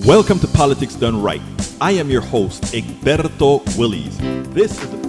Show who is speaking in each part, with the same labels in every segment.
Speaker 1: Welcome to Politics Done Right. I am your host, Egberto Willies. This is a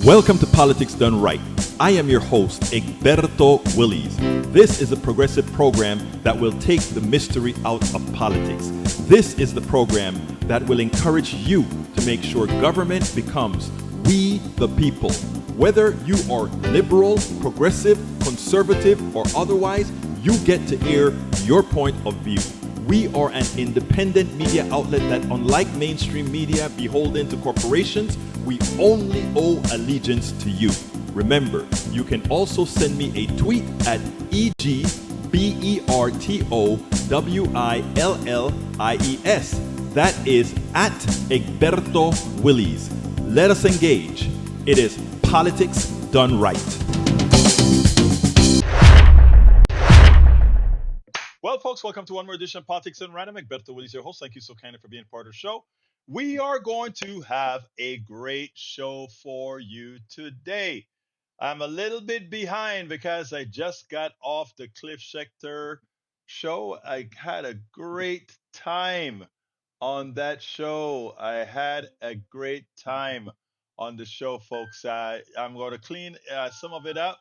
Speaker 1: Welcome to Politics Done Right. I am your host, Egberto Willies. This is a progressive program that will take the mystery out of politics. This is the program that will encourage you to make sure government becomes we the people. Whether you are liberal, progressive, conservative, or otherwise, you get to air your point of view. We are an independent media outlet that, unlike mainstream media beholden to corporations, we only owe allegiance to you. Remember, you can also send me a tweet at EGBERTOWILLIES. That is at Egberto Willies. Let us engage. It is Politics Done Right. Well, folks, welcome to one more edition of Politics and Random. Egberto Willies, your host. Thank you so kindly for being part of the show. We are going to have a great show for you today. I'm a little bit behind because I just got off the Cliff Schechter show. I had a great time on that show. I had a great time on the show, folks. I'm going to clean some of it up,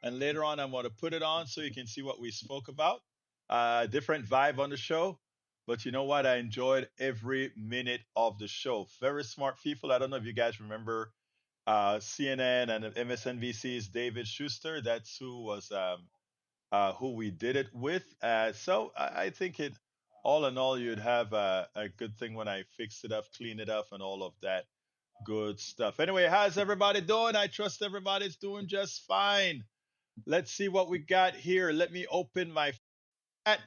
Speaker 1: and later on, I'm going to put it on so you can see what we spoke about. Different vibe on the show. But you know what? I enjoyed every minute of the show. Very smart people. I don't know if you guys remember CNN and MSNBC's David Schuster. That's who was who we did it with. So I think it All in all, you'd have a good thing when I fix it up, clean it up, and all of that good stuff. Anyway, how's everybody doing? I trust everybody's doing just fine. Let's see what we got here. Let me open my chat.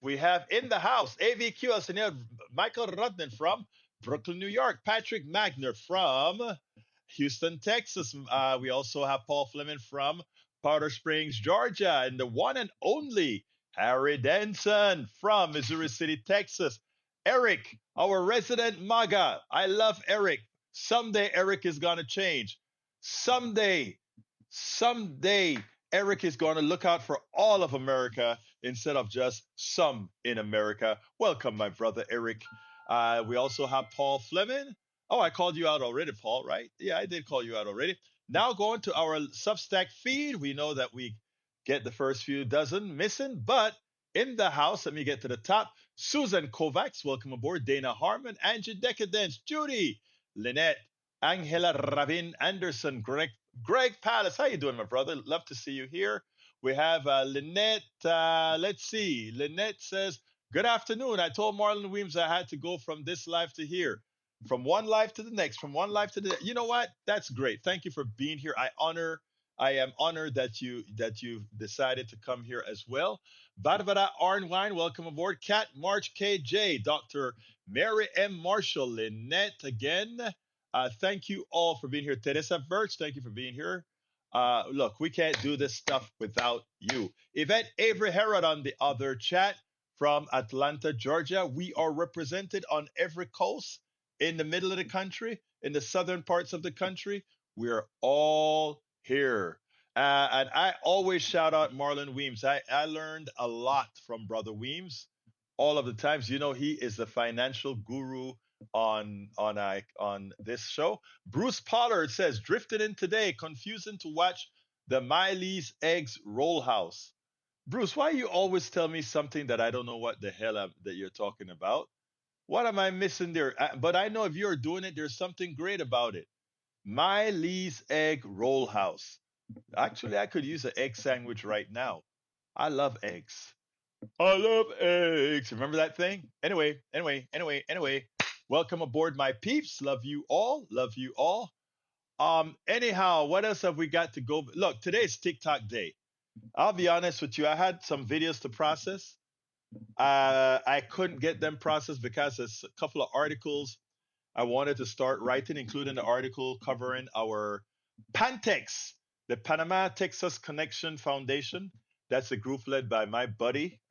Speaker 1: We have in the house AVQ Engineer Michael Rudnan from Brooklyn, New York. Patrick Magner from Houston, Texas. We also have Paul Fleming from Powder Springs, Georgia, and the one and only Harry Denson from Missouri City, Texas. Eric, our resident MAGA. I love Eric. Someday Eric is going to change. Someday, someday Eric is going to look out for all of America instead of just some in America. Welcome, my brother Eric. We also have Paul Fleming. Oh, I called you out already, Paul, right? Yeah, I did call you out already. Now going to our Substack feed. We know that we get the first few dozen missing, but in the house, let me get to the top. Susan Kovacs, welcome aboard. Dana Harmon, Angie Decadence, Judy, Lynette, Angela Rabin Anderson, Greg Palace. How you doing, my brother? Love to see you here. We have Lynette. Let's see. Lynette says, good afternoon. I told Marlon Weems I had to go from this life to here, from one life to the next, from one life to the. You know what? That's great. Thank you for being here. I am honored that you decided to come here as well. Barbara Arnwine, welcome aboard. Kat March KJ, Dr. Mary M. Marshall, Lynette again. Thank you all for being here. Teresa Birch, thank you for being here. Look, we can't do this stuff without you. Yvette Avery Herod on the other chat from Atlanta, Georgia. We are represented on every coast in the middle of the country, in the southern parts of the country. We're all here. And I always shout out Marlon Weems. I learned a lot from Brother Weems all of the times. You know, he is the financial guru on this show. Bruce Pollard says, drifted in today, confusing to watch the Miley's Eggs Roll House. Bruce, why you always tell me something that I don't know what the hell that you're talking about? What am I missing there? But I know if you're doing it, there's something great about it. Miley's Egg Roll House. Actually, I could use an egg sandwich right now. I love eggs. I love eggs. Remember that thing? Anyway. Welcome aboard, my peeps. Love you all. Love you all. Anyhow, what else have we got to go? Look, today's TikTok day. I'll be honest with you. I had some videos to process. I couldn't get them processed because there's a couple of articles I wanted to start writing, including the article covering our Pantex, the Panama Texas Connection Foundation. That's a group led by my buddy,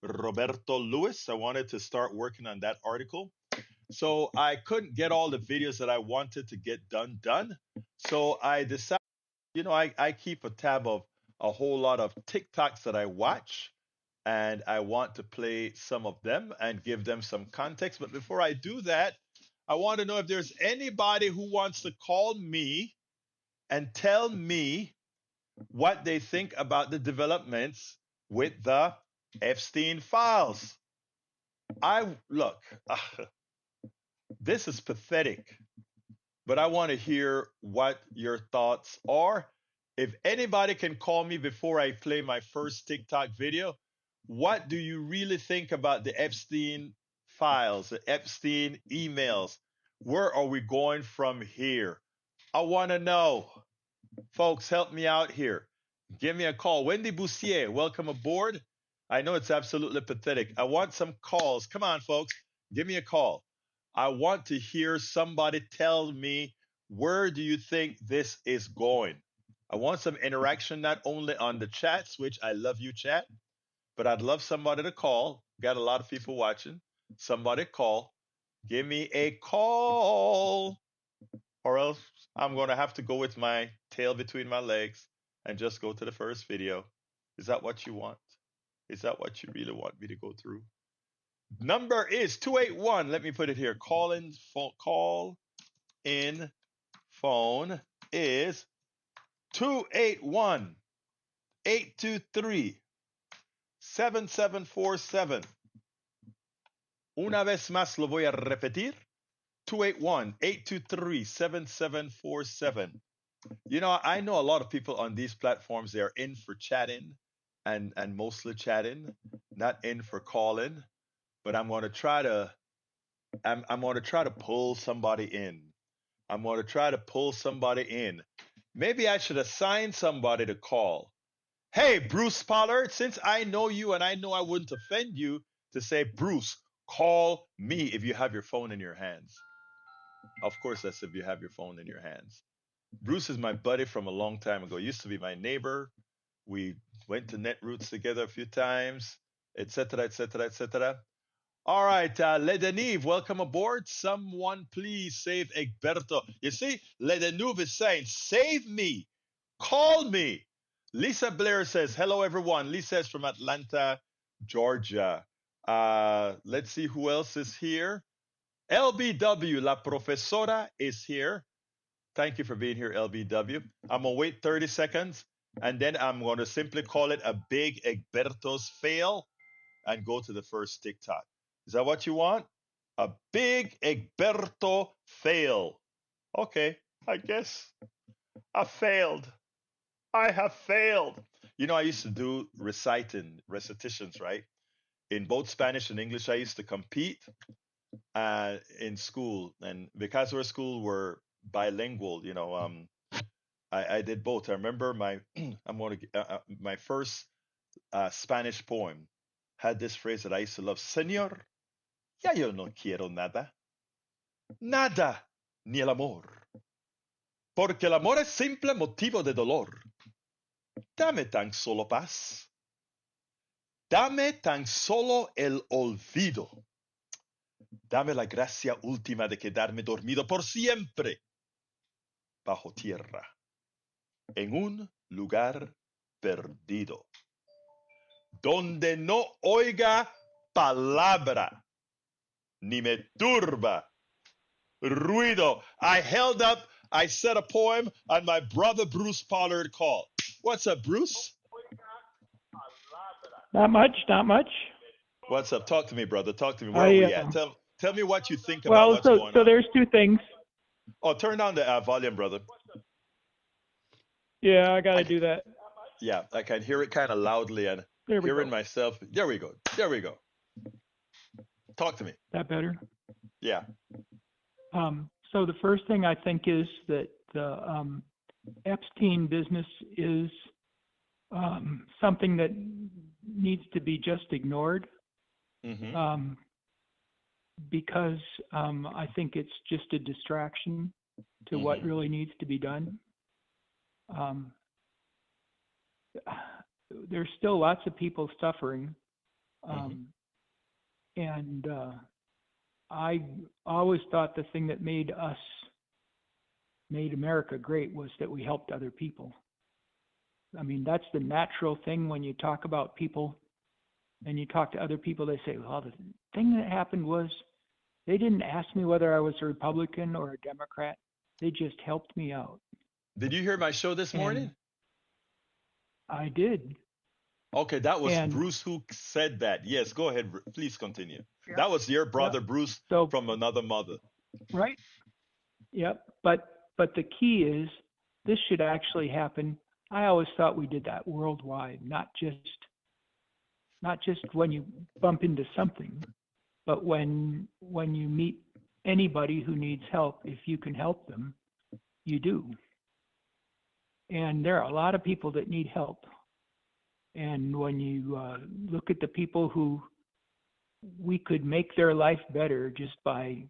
Speaker 1: Roberto Lewis. I wanted to start working on that article. So I couldn't get all the videos that I wanted to get done. So I decided, I keep a tab of a whole lot of TikToks that I watch, and I want to play some of them and give them some context. But before I do that, I want to know if there's anybody who wants to call me and tell me what they think about the developments with the Epstein files. This is pathetic, but I want to hear what your thoughts are. If anybody can call me before I play my first TikTok video, what do you really think about the Epstein files, the Epstein emails? Where are we going from here? I want to know. Folks, help me out here. Give me a call. Wendy Boussier, welcome aboard. I know it's absolutely pathetic. I want some calls. Come on, folks. Give me a call. I want to hear somebody tell me, where do you think this is going? I want some interaction, not only on the chats, which I love you, chat, but I'd love somebody to call. Got a lot of people watching. Somebody call. Give me a call, or else I'm going to have to go with my tail between my legs and just go to the first video. Is that what you want? Is that what you really want me to go through? Number is 281. Let me put it here. Call in phone is 281 823 7747. Una vez más lo voy a repetir. 281-823-7747. You know, I know a lot of people on these platforms, they're in for chatting and mostly chatting, not in for calling. but I'm going to try to pull somebody in. I'm going to try to pull somebody in. Maybe I should assign somebody to call. Hey, Bruce Pollard, since I know you and I know I wouldn't offend you to say, Bruce, call me if you have your phone in your hands. Of course, that's if you have your phone in your hands. Bruce is my buddy from a long time ago. He used to be my neighbor. We went to Netroots together a few times, etc., etc., etc. All right, Ledenive, welcome aboard. Someone please save Egberto. You see, Ledenive is saying, save me, call me. Lisa Blair says, hello, everyone. Lisa is from Atlanta, Georgia. Let's see who else is here. LBW, La Profesora is here. Thank you for being here, LBW. I'm going to wait 30 seconds, and then I'm going to simply call it a big Egberto's fail and go to the first TikTok. Is that what you want? A big Egberto fail. Okay, I guess I failed. I have failed. You know, I used to do recitations, right? In both Spanish and English, I used to compete in school. And because our school were bilingual, I did both. I remember my first Spanish poem had this phrase that I used to love. Señor, ya yo no quiero nada, nada, ni el amor, porque el amor es simple motivo de dolor. Dame tan solo paz, dame tan solo el olvido, dame la gracia última de quedarme dormido por siempre bajo tierra, en un lugar perdido, donde no oiga palabra, ni me turba ruido. I held up, I said a poem, and my brother Bruce Pollard called. What's up, Bruce?
Speaker 2: Not much, not much.
Speaker 1: What's up? Talk to me, brother. Talk to me. Where are
Speaker 2: I
Speaker 1: we at? Tell me what you think about
Speaker 2: well,
Speaker 1: what's
Speaker 2: so
Speaker 1: going
Speaker 2: so
Speaker 1: on.
Speaker 2: there's two things.
Speaker 1: Oh, turn down the volume, brother.
Speaker 2: Yeah, I got
Speaker 1: I
Speaker 2: to do that.
Speaker 1: yeah, I can hear it kind of loudly and
Speaker 2: There we
Speaker 1: hearing
Speaker 2: go.
Speaker 1: myself. There we go. There we go. Talk to me.
Speaker 2: That better?
Speaker 1: Yeah.
Speaker 2: So the first thing I think is that the Epstein business is something that needs to be just ignored
Speaker 1: Mm-hmm.
Speaker 2: because I think it's just a distraction to what
Speaker 1: Mm-hmm.
Speaker 2: really needs to be done. Um, there's still lots of people suffering,
Speaker 1: Mm-hmm.
Speaker 2: and I always thought the thing that made America great was that we helped other people. I mean, that's the natural thing when you talk about people and you talk to other people, they say, well, the thing that happened was they didn't ask me whether I was a Republican or a Democrat. They just helped me out.
Speaker 1: Did you hear my show this
Speaker 2: And
Speaker 1: morning?
Speaker 2: I did.
Speaker 1: Okay, that was
Speaker 2: And
Speaker 1: Bruce who said that. Yes, go ahead. Please continue. That was your
Speaker 2: yeah,
Speaker 1: brother Bruce
Speaker 2: so
Speaker 1: from another mother.
Speaker 2: right. Yep. But the key is this should actually happen. I always thought we did that worldwide, not just when you bump into something, but when you meet anybody who needs help, if you can help them, you do. And there are a lot of people that need help. And when you look at the people who we could make their life better just by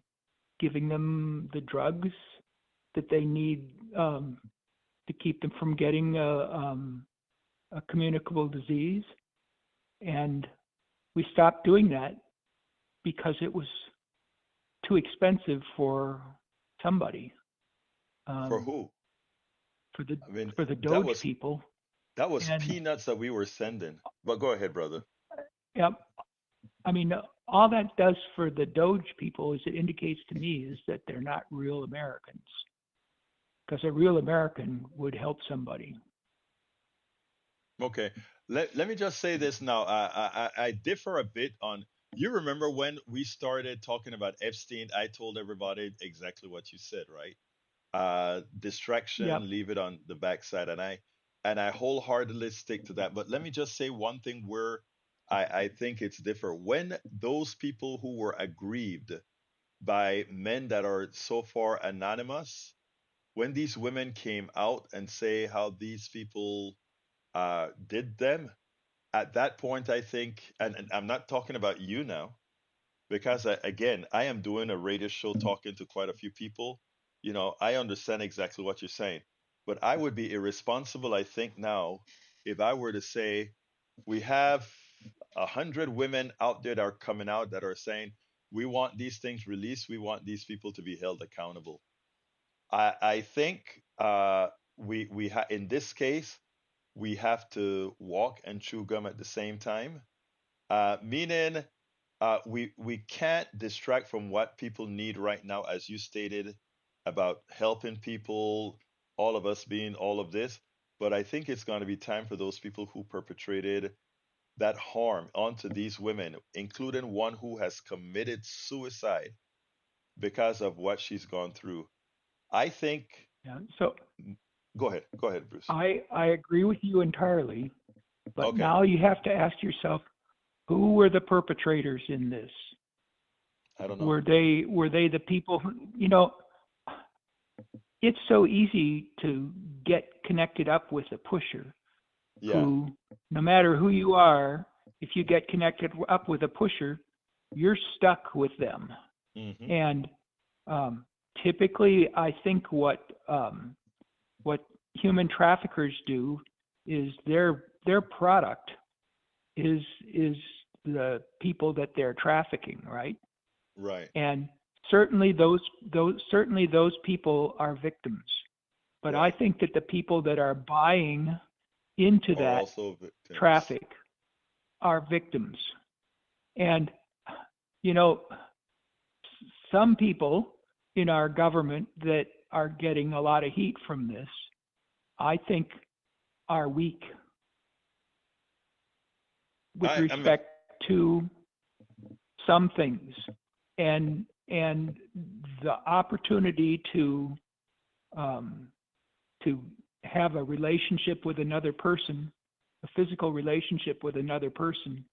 Speaker 2: giving them the drugs that they need to keep them from getting a communicable disease. And we stopped doing that because it was too expensive for somebody,
Speaker 1: For
Speaker 2: um,
Speaker 1: who?
Speaker 2: for the
Speaker 1: I mean,
Speaker 2: for the
Speaker 1: that
Speaker 2: Doge
Speaker 1: was
Speaker 2: people.
Speaker 1: that was
Speaker 2: And
Speaker 1: peanuts that we were sending. But go ahead, brother.
Speaker 2: yep, I mean, all that does for the Doge people is it indicates to me is that they're not real Americans. Because a real American would help somebody.
Speaker 1: Okay. Let me just say this now. I differ a bit on. You remember when we started talking about Epstein? I told everybody exactly what you said, right?
Speaker 2: Yep.
Speaker 1: Distraction, leave it on the backside, and I wholeheartedly stick to that. But let me just say one thing where I think it's different. When those people who were aggrieved by men that are so far anonymous, when these women came out and say how these people did them, at that point, I think, and I'm not talking about you now, because again, I am doing a radio show talking to quite a few people. I understand exactly what you're saying, but I would be irresponsible, I think, now if I were to say we have 100 women out there that are coming out that are saying we want these things released, we want these people to be held accountable. I think in this case we have to walk and chew gum at the same time, meaning we can't distract from what people need right now, as you stated, about helping people, all of us being all of this. But I think it's going to be time for those people who perpetrated that harm onto these women, including one who has committed suicide because of what she's gone through. I think.
Speaker 2: Yeah. So
Speaker 1: Go ahead, Bruce.
Speaker 2: I agree with you entirely, but
Speaker 1: Okay,
Speaker 2: now you have to ask yourself, who were the perpetrators in this?
Speaker 1: I don't know.
Speaker 2: Were they the people who, it's so easy to get connected up with a pusher
Speaker 1: Yeah.
Speaker 2: who, no matter who you are, if you get connected up with a pusher, you're stuck with them.
Speaker 1: Hmm.
Speaker 2: And typically, I think what human traffickers do is their product is the people that they're trafficking, right?
Speaker 1: Right.
Speaker 2: And certainly those people are victims. But I
Speaker 1: Right.
Speaker 2: think that the people that are buying into
Speaker 1: Are
Speaker 2: that
Speaker 1: also victims.
Speaker 2: traffic are victims. And you know, some people in our government that are getting a lot of heat from this, I think, are weak with
Speaker 1: I mean,
Speaker 2: respect to some things, and the opportunity um, to have a relationship with another person, a physical relationship with another person,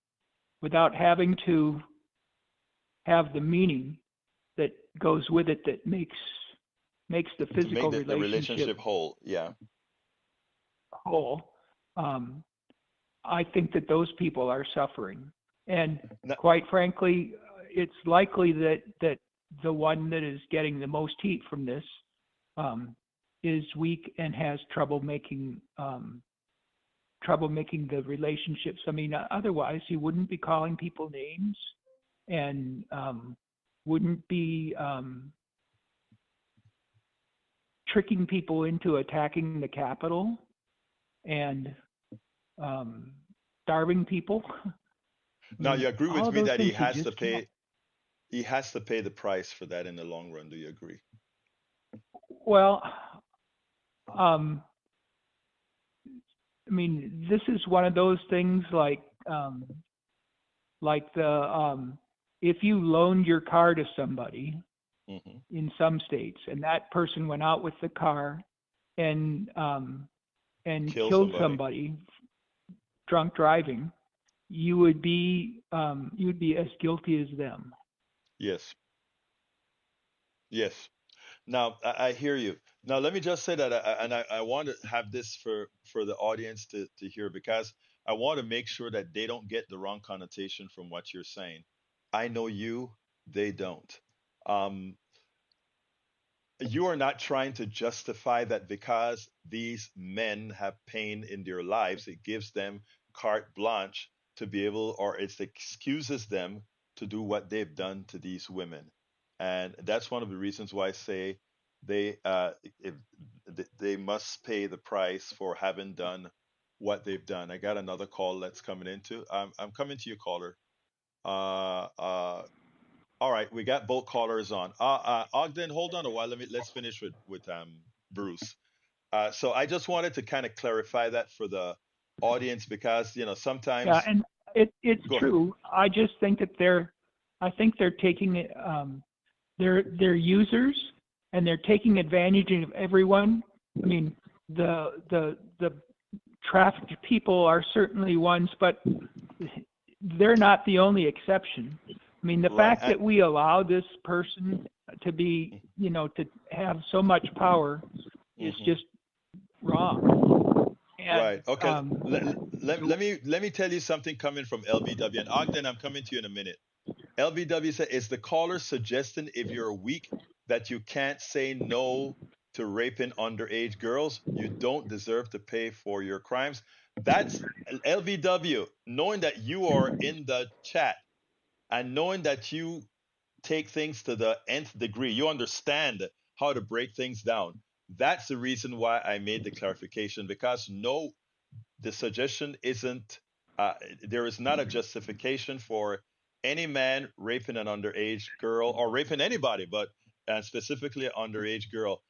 Speaker 2: without having to have the meaning that goes with it that makes the
Speaker 1: to make
Speaker 2: physical
Speaker 1: the
Speaker 2: relationship
Speaker 1: relationship whole. Yeah.
Speaker 2: whole. Um, I think that those people are suffering, and
Speaker 1: No,
Speaker 2: quite frankly, it's likely that the one that is getting the most heat from this um, is weak and has trouble making the relationships. I mean, otherwise he wouldn't be calling people names and wouldn't be tricking people into attacking the Capitol and um, starving people. I
Speaker 1: now
Speaker 2: mean,
Speaker 1: you agree
Speaker 2: all
Speaker 1: with
Speaker 2: of
Speaker 1: me
Speaker 2: those
Speaker 1: that
Speaker 2: things you just can't.
Speaker 1: he has to pay the price for that in the long run. Do you agree?
Speaker 2: Well, um, I mean, this is one of those things like the if you loaned your car to somebody
Speaker 1: Hmm.
Speaker 2: in some states and that person went out with the car and
Speaker 1: Kill
Speaker 2: killed
Speaker 1: somebody.
Speaker 2: somebody drunk driving, you'd be as guilty as them.
Speaker 1: Yes. Yes. Now I hear you. Now let me just say that, and I want to have this for the audience to hear, because I want to make sure that they don't get the wrong connotation from what you're saying. I know you, they don't. Um, you are not trying to justify that because these men have pain in their lives, it gives them carte blanche to be able, or it excuses them to do what they've done to these women. And that's one of the reasons why I say they if, they must pay the price for having done what they've done. I got another call that's coming into. I'm coming to you, caller. Uh, uh, all right, we got both callers on. Ogden, hold on a while. Let's finish with Bruce. So I just wanted to kind of clarify that for the audience, because
Speaker 2: Yeah,
Speaker 1: sometimes.
Speaker 2: and it's
Speaker 1: Go ahead.
Speaker 2: true. I just think that I think they're taking it. They're users, and they're taking advantage of everyone. I mean, the trafficked people are certainly ones, but they're not the only exception. I mean, the
Speaker 1: Right.
Speaker 2: fact that we allow this person to be, to have so much power is
Speaker 1: Mm-hmm.
Speaker 2: just wrong. And
Speaker 1: Right. Okay. Let me tell you something coming from LBW and Ogden. I'm coming to you in a minute. LBW said, "Is the caller suggesting if you're weak that you can't say no to raping underage girls? You don't deserve to pay for your crimes." That's LBW. Knowing that you are in the chat and knowing that you take things to the nth degree, you understand how to break things down. That's the reason why I made the clarification, because no, the suggestion isn't, uh, there is not a justification for any man raping an underage girl or raping anybody, but specifically an underage girl.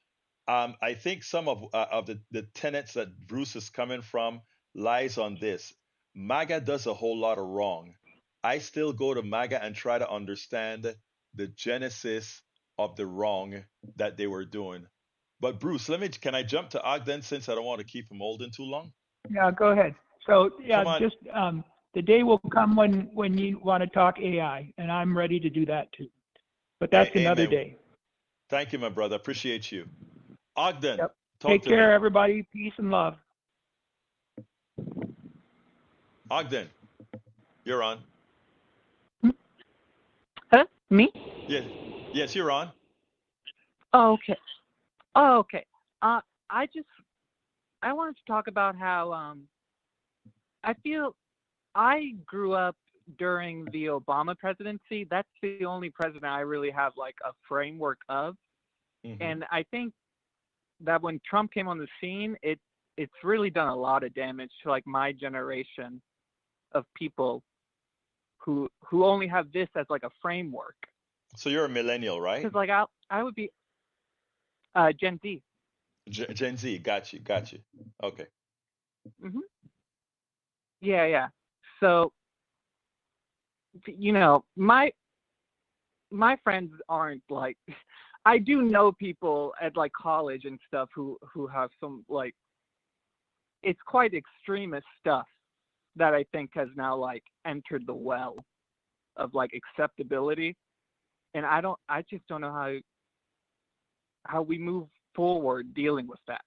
Speaker 1: I think some of the tenets that Bruce is coming from lies on this. MAGA does a whole lot of wrong. I still go to MAGA and try to understand the genesis of the wrong that they were doing. But Bruce, can I jump to Ogden since I don't want to keep him holding too long?
Speaker 2: yeah, go ahead. So yeah,
Speaker 1: Come on.
Speaker 2: just the day will come when you want to talk AI, and I'm ready to do that too. But that's another
Speaker 1: Amen.
Speaker 2: day.
Speaker 1: Thank you, my brother. Appreciate you. Ogden,
Speaker 2: Yep.
Speaker 1: talk
Speaker 2: Take
Speaker 1: to me.
Speaker 2: care, everybody. Peace and love.
Speaker 1: Ogden, you're on.
Speaker 3: Huh? Me?
Speaker 1: Yes, yes, you're on.
Speaker 3: Oh, okay. Oh, okay. Uh, I just I wanted to talk about how I feel I grew up during the Obama presidency. That's the only president I really have like a framework of,
Speaker 1: Hmm.
Speaker 3: and I think that when Trump came on the scene, it's really done a lot of damage to like my generation of people who only have this as like a framework.
Speaker 1: So you're a millennial, right?
Speaker 3: Because like I would be Gen Z.
Speaker 1: Gen Z. Got you. Got you. Okay.
Speaker 3: Hmm. Yeah, yeah. So my friends aren't like I do know people at like college and stuff who have some like it's quite extremist stuff that I think has now like entered the well of like acceptability, and I just don't know how we move forward dealing with that.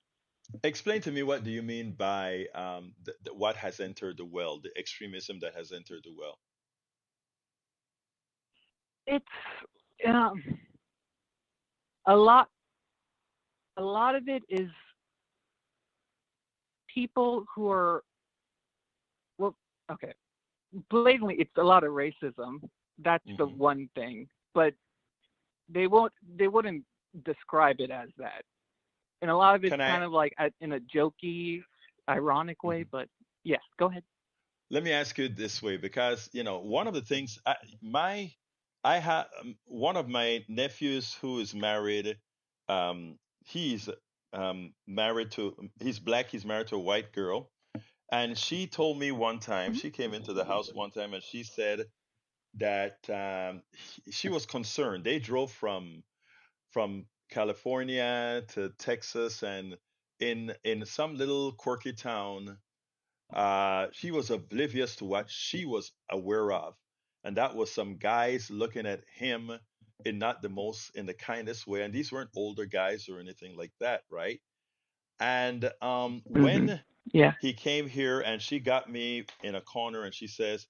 Speaker 1: Explain to me, what do you mean by what has entered the well, the extremism that has entered the well?
Speaker 3: It's um, a lot a lot of it is people who are well okay, blatantly it's a lot of racism. That's the
Speaker 1: Hmm.
Speaker 3: one thing, but they wouldn't describe it as that. And a lot of it's
Speaker 1: Can I?
Speaker 3: kind of like in a jokey, ironic way.
Speaker 1: Mhm.
Speaker 3: But yes, go ahead.
Speaker 1: Let me ask you this way, because one of the things I have one of my nephews who is married. Um, he's married to he's black. He's married to a white girl, and she told me one time,
Speaker 3: Mhm.
Speaker 1: she came into the house one time and she said that she was concerned. They drove from California to Texas, and in some little quirky town, she was oblivious to what she was aware of, and that was some guys looking at him in not the most in the kindest way. And these weren't older guys or anything like that, right? And
Speaker 3: Mhm.
Speaker 1: when
Speaker 3: Yeah.
Speaker 1: he came here, and she got me in a corner, and she says,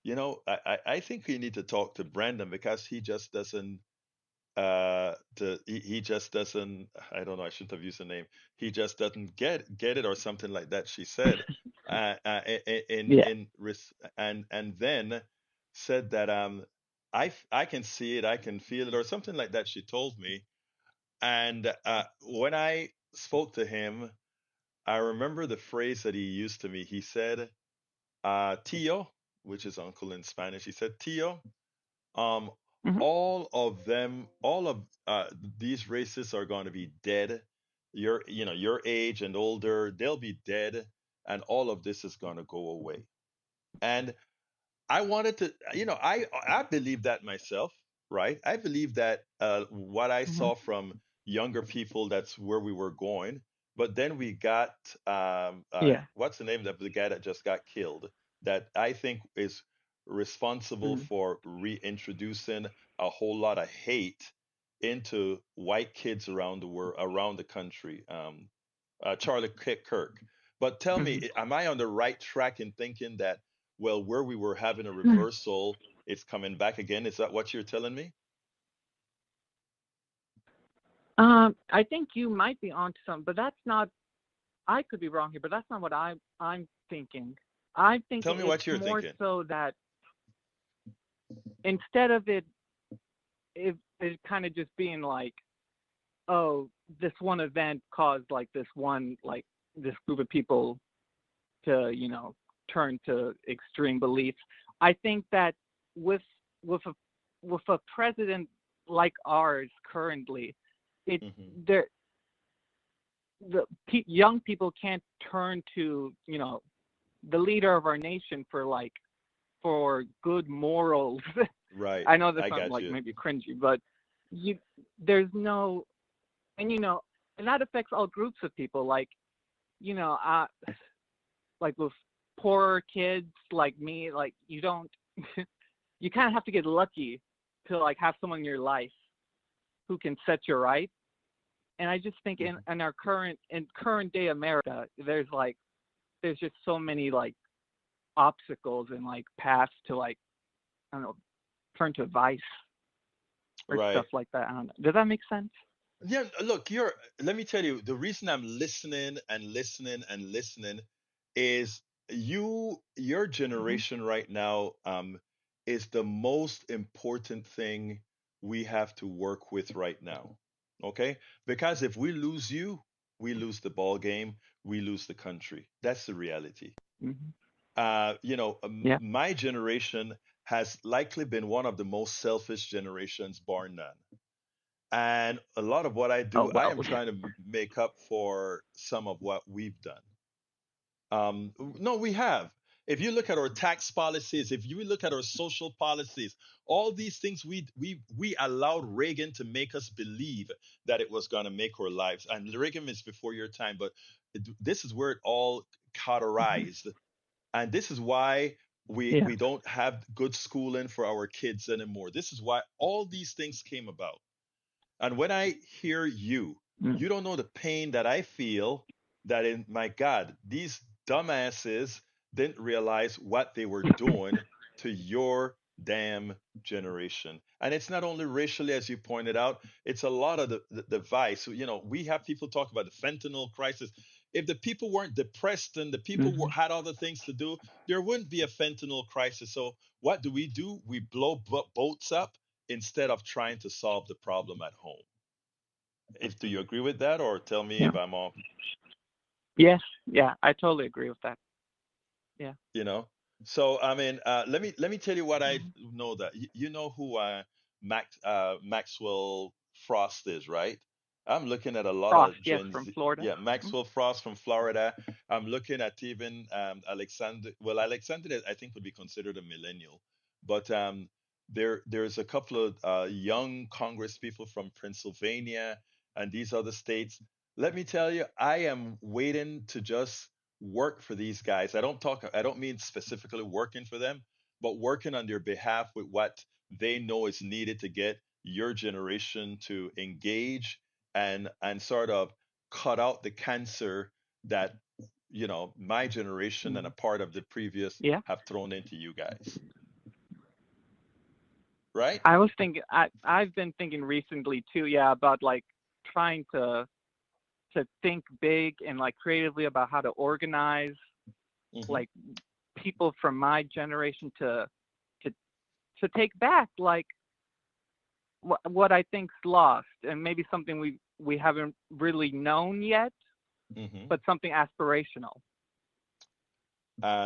Speaker 1: I think you need to talk to Brandon, because he just doesn't he just doesn't, I don't know, I shouldn't have used the name, he just doesn't get it, or something like that, she said.
Speaker 3: Yeah.
Speaker 1: And then said that I can see it, I can feel it, or something like that, she told me. And when I spoke to him, I remember the phrase that he used to me. He said, Tio, which is uncle in Spanish. He said, Tio, um,
Speaker 3: Mhm.
Speaker 1: all of these racists are going to be dead. Your age and older, they'll be dead, and all of this is going to go away. And I wanted to, I believe that myself, right? I believe that what I
Speaker 3: Mhm.
Speaker 1: saw from younger people, that's where we were going. But then we got,
Speaker 3: Yeah.
Speaker 1: what's the name of the guy that just got killed? That I think is responsible
Speaker 3: Mhm.
Speaker 1: for reintroducing a whole lot of hate into white kids around the world, around the country. Charlie Kirk. But tell me,
Speaker 3: Mhm.
Speaker 1: am I on the right track in thinking that, well, where we were having a reversal, it's coming back again? Is that what you're telling me?
Speaker 3: I think you might be onto something, but that's not. I could be wrong here, but that's not what I'm thinking. I'm
Speaker 1: Tell
Speaker 3: thinking
Speaker 1: me
Speaker 3: it's
Speaker 1: what you're
Speaker 3: more
Speaker 1: thinking.
Speaker 3: so that instead of it kind of just being like, oh, this one event caused like this group of people to turn to extreme beliefs. I think that with with a with a president like ours currently, it
Speaker 1: Hmm.
Speaker 3: there young people can't turn to the leader of our nation for good morals.
Speaker 1: Right.
Speaker 3: I know this
Speaker 1: I
Speaker 3: sounds
Speaker 1: got
Speaker 3: like
Speaker 1: you.
Speaker 3: maybe cringy, but you there's no and and that affects all groups of people. Like you know, uh, like with poorer kids like me, like you don't, you kind of have to get lucky to like have someone in your life who can set you right. And I just think
Speaker 1: Hmm.
Speaker 3: in our current day America, there's just so many like obstacles and like paths to like I don't know turn to vice or
Speaker 1: Right.
Speaker 3: stuff like that. I don't know. Does that make sense?
Speaker 1: Yeah, look, let me tell you, the reason I'm listening and listening and listening is your
Speaker 3: Hmm.
Speaker 1: generation right now is the most important thing we have to work with right now. Okay? Because if we lose you, we lose the ball game, we lose the country. That's the reality.
Speaker 3: Hmm. Yeah.
Speaker 1: My generation has likely been one of the most selfish generations, bar none. And a lot of what I
Speaker 3: Oh
Speaker 1: do, I
Speaker 3: well.
Speaker 1: am trying to make up for some of what we've done. No, we have. If you look at our tax policies, if you look at our social policies, all these things we allowed Reagan to make us believe that it was going to make our lives. And Reagan is before your time, but this is where it all
Speaker 3: Hmm.
Speaker 1: cauterized, and this is why we
Speaker 3: Yeah.
Speaker 1: we don't have good schooling for our kids anymore. This is why all these things came about. And when I hear you,
Speaker 3: Mm.
Speaker 1: you don't know the pain that I feel that in my God, these dumbasses didn't realize what they were doing to your damn generation. And it's not only racially, as you pointed out, it's a lot of the vice. We have people talk about the fentanyl crisis. If the people weren't depressed and the people
Speaker 3: Hmm.
Speaker 1: had other things to do, there wouldn't be a fentanyl crisis. So what do? We blow boats up instead of trying to solve the problem at home. If do you agree with that, or tell me
Speaker 3: Yeah.
Speaker 1: if I'm off?
Speaker 3: Yes. Yeah. I totally agree with that. Yeah.
Speaker 1: You know. So I mean, let me tell you what I
Speaker 3: Mhm.
Speaker 1: know that you know who Maxwell Frost is, right? I'm looking at a lot
Speaker 3: Frost.
Speaker 1: of
Speaker 3: Yes,
Speaker 1: Gen
Speaker 3: from
Speaker 1: Z.
Speaker 3: Florida.
Speaker 1: Yeah,
Speaker 3: Mhm.
Speaker 1: Maxwell Frost from Florida. I'm looking at even Alexander. Well, Alexander, I think, would be considered a millennial, but there's a couple of young Congress people from Pennsylvania and these other states. Let me tell you, I am waiting to just work for these guys. I don't mean specifically working for them, but working on their behalf with what they know is needed to get your generation to engage and sort of cut out the cancer that my generation and a
Speaker 3: Mm.
Speaker 1: part of the previous
Speaker 3: Yeah.
Speaker 1: have thrown into you guys, right?
Speaker 3: I was thinking. I've been thinking recently too. Yeah, about like trying to think big and like creatively about how to organize
Speaker 1: Hmm.
Speaker 3: like people from my generation to to take back like what I think's lost and maybe something we haven't really known yet,
Speaker 1: Hmm.
Speaker 3: but something aspirational.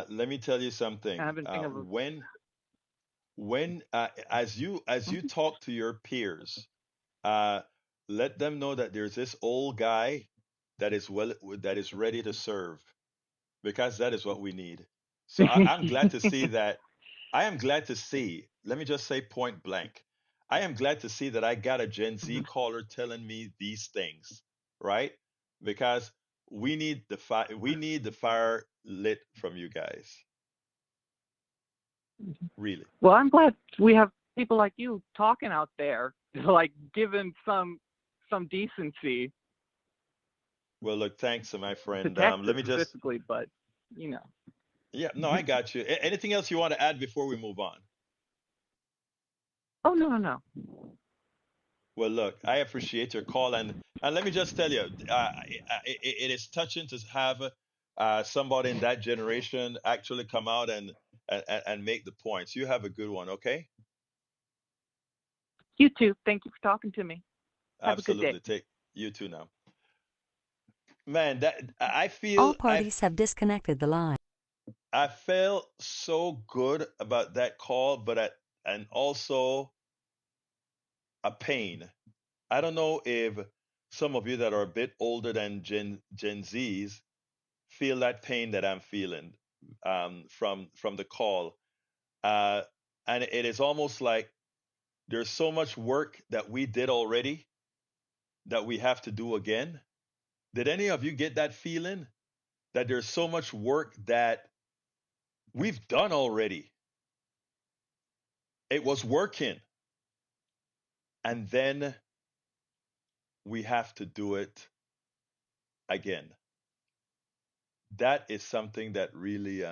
Speaker 1: Let me tell you something.
Speaker 3: And I've been thinking of.
Speaker 1: When as you
Speaker 3: Mhm.
Speaker 1: talk to your peers, uh, let them know that there's this old guy that is ready to serve, because that is what we need. So I'm glad to see that. I am glad to see. Let me just say point blank. I am glad to see that I got a Gen Z
Speaker 3: Mhm.
Speaker 1: caller telling me these things, right? Because we need the fire lit from you guys. really.
Speaker 3: Well, I'm glad we have people like you talking out there, like giving some decency
Speaker 1: Well, look, thanks, my
Speaker 3: to
Speaker 1: friend.
Speaker 3: Texas
Speaker 1: Let me just,
Speaker 3: specifically, but you know.
Speaker 1: yeah, no, I got you. Anything else you want to add before we move on?
Speaker 3: Oh no, no, no.
Speaker 1: Well, look, I appreciate your call, and let me just tell you, it is touching to have somebody in that generation actually come out and make the points. You have a good one, okay?
Speaker 3: You too. Thank you for talking to me. Have a good day.
Speaker 1: Absolutely. Take you too now. Man, that I
Speaker 4: All
Speaker 1: feel
Speaker 4: parties have disconnected the line.
Speaker 1: I felt so good about that call, and also a pain. I don't know if some of you that are a bit older than Gen Zs feel that pain that I'm feeling from the call. Uh, and it is almost like there's so much work that we did already that we have to do again. Did any of you get that feeling that there's so much work that we've done already? It was working, and then we have to do it again. That is something that really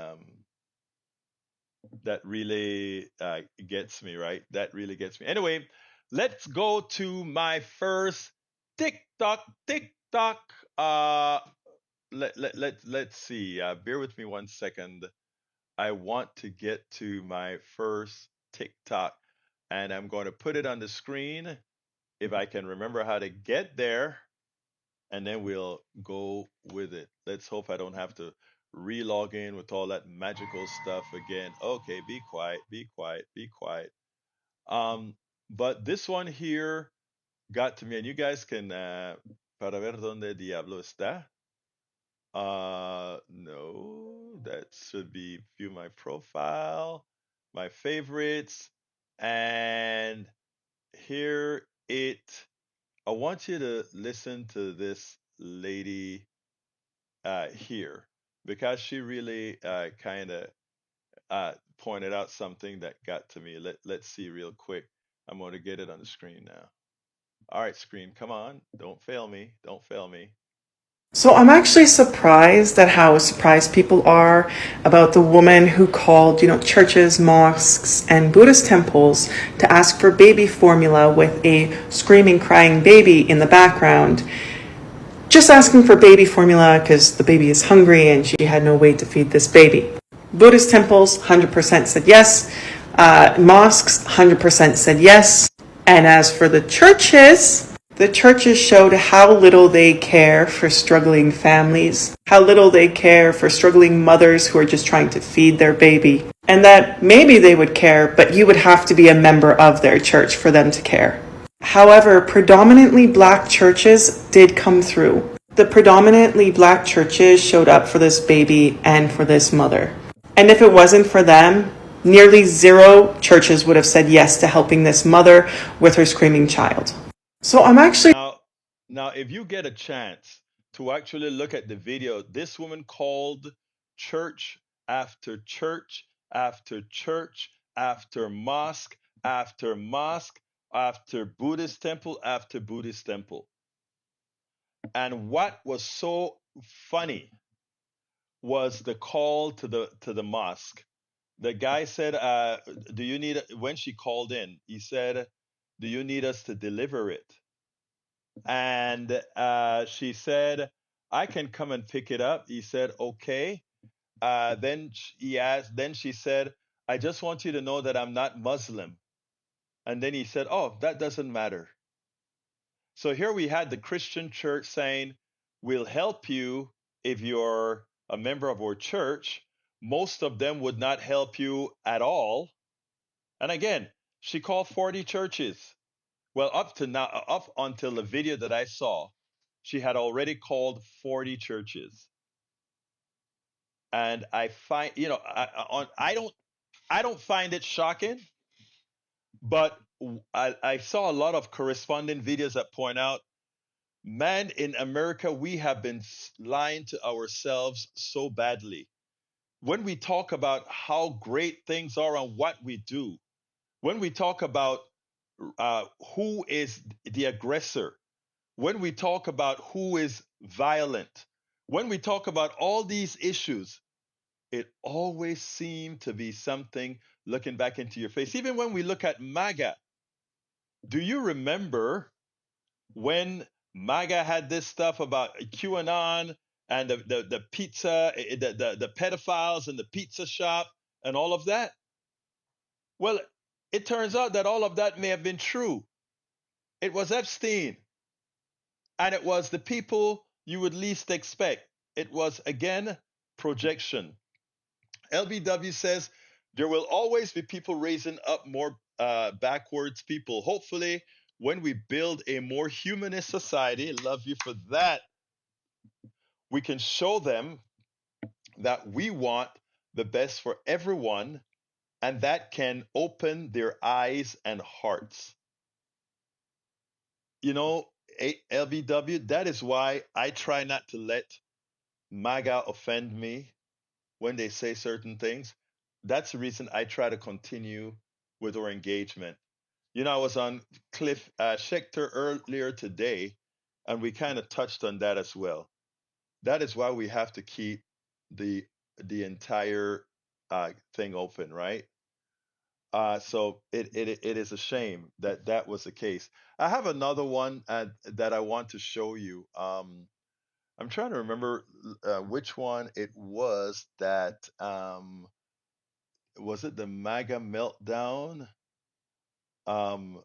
Speaker 1: gets me, right? That really gets me. Anyway, let's go to my first TikTok. Let's see. Bear with me 1 second. I want to get to my first TikTok, and I'm going to put it on the screen if I can remember how to get there, and then we'll go with it. Let's hope I don't have to re-log in with all that magical stuff again. Okay, be quiet, be quiet, be quiet. Um, but this one here got to me, and you guys can para ver dónde diablo está. No, that should be view my profile, my favorites, and here it. I want you to listen to this lady here because she really kind of pointed out something that got to me. Let's see real quick. I'm going to get it on the screen now. All right, screen, come on. Don't fail me. Don't fail me.
Speaker 5: So I'm actually surprised at how surprised people are about the woman who called, churches, mosques, and Buddhist temples to ask for baby formula with a screaming, crying baby in the background. Just asking for baby formula because the baby is hungry and she had no way to feed this baby. Buddhist temples, 100% said yes. Mosques, 100% said yes. And as for the churches showed how little they care for struggling families, how little they care for struggling mothers who are just trying to feed their baby. And that maybe they would care, but you would have to be a member of their church for them to care. However, predominantly black churches did come through. The predominantly black churches showed up for this baby and for this mother. And if it wasn't for them, nearly zero churches would have said yes to helping this mother with her screaming child. So I'm actually
Speaker 1: Now, if you get a chance to actually look at the video, this woman called church after church after church after mosque after mosque after Buddhist temple after Buddhist temple. And what was so funny was the call to the mosque. The guy said, "Do you need?" When she called in, he said, "Do you need us to deliver it?" And she said, "I can come and pick it up." He said, "Okay." He asked. Then she said, "I just want you to know that I'm not Muslim." And then he said, "Oh, that doesn't matter." So here we had the Christian church saying, "We'll help you if you're a member of our church." Most of them would not help you at all. And again, she called 40 churches. Well, up to now, up until the video that I saw, she had already called 40 churches. And I find, I don't find it shocking, but I saw a lot of corresponding videos that point out, man, in America, we have been lying to ourselves so badly. when we talk about how great things are and what we do, when we talk about who is the aggressor, when we talk about who is violent, when we talk about all these issues, it always seemed to be something looking back into your face. Even when we look at MAGA, do you remember when MAGA had this stuff about QAnon and the pizza, the pedophiles and the pizza shop and all of that? Well, it turns out that all of that may have been true. It was Epstein, and it was the people you would least expect. It was, again, projection. LBW says there will always be people raising up more backwards people. Hopefully, when we build a more humanist society, love you for that, we can show them that we want the best for everyone, and that can open their eyes and hearts. You know, LBW, that is why I try not to let MAGA offend me when they say certain things. That's the reason I try to continue with our engagement. You know, I was on Cliff Schechter earlier today, and we kind of touched on that as well. That is why we have to keep the entire thing open, right? So it is a shame that that was the case. I have another one that I want to show you. I'm trying to remember which one it was that was it the MAGA meltdown? Um,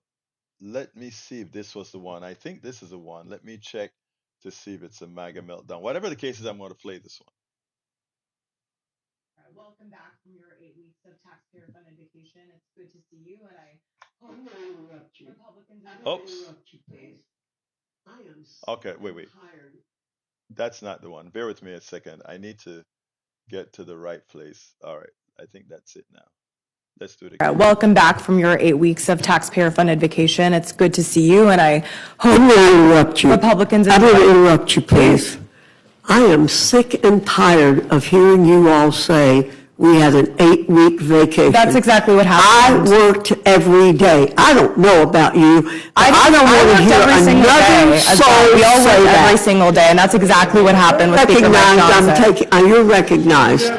Speaker 1: Let me see if this was the one. I think this is the one. Let me check to see if it's a MAGA meltdown. Whatever the case is, I'm going to play this one.
Speaker 6: All right, welcome back from your 8 weeks of taxpayer-funded vacation. It's good to see you, and I hope
Speaker 7: I'm going to interrupt you.
Speaker 6: Republicans
Speaker 7: I'm
Speaker 6: are
Speaker 7: going
Speaker 1: Oops.
Speaker 7: to interrupt you, please. I am
Speaker 1: Okay, wait.
Speaker 7: tired.
Speaker 1: That's not the one. Bear with me a second. I need to get to the right place. All right. I think that's it now. Let's do it again.
Speaker 6: welcome back from your 8 weeks of taxpayer-funded vacation. It's good to see you, and I hope
Speaker 7: I'm going to interrupt you.
Speaker 6: Republicans
Speaker 7: I'm going to interrupt you, please. I am sick and tired of hearing you all say we had an 8-week vacation.
Speaker 6: That's exactly what happened.
Speaker 7: I worked every day. I don't know about you, but I don't want to hear another soul
Speaker 6: We all
Speaker 7: say
Speaker 6: work
Speaker 7: that.
Speaker 6: every single day, and that's exactly what happened with Speaker Mike Johnson.
Speaker 7: You're recognized.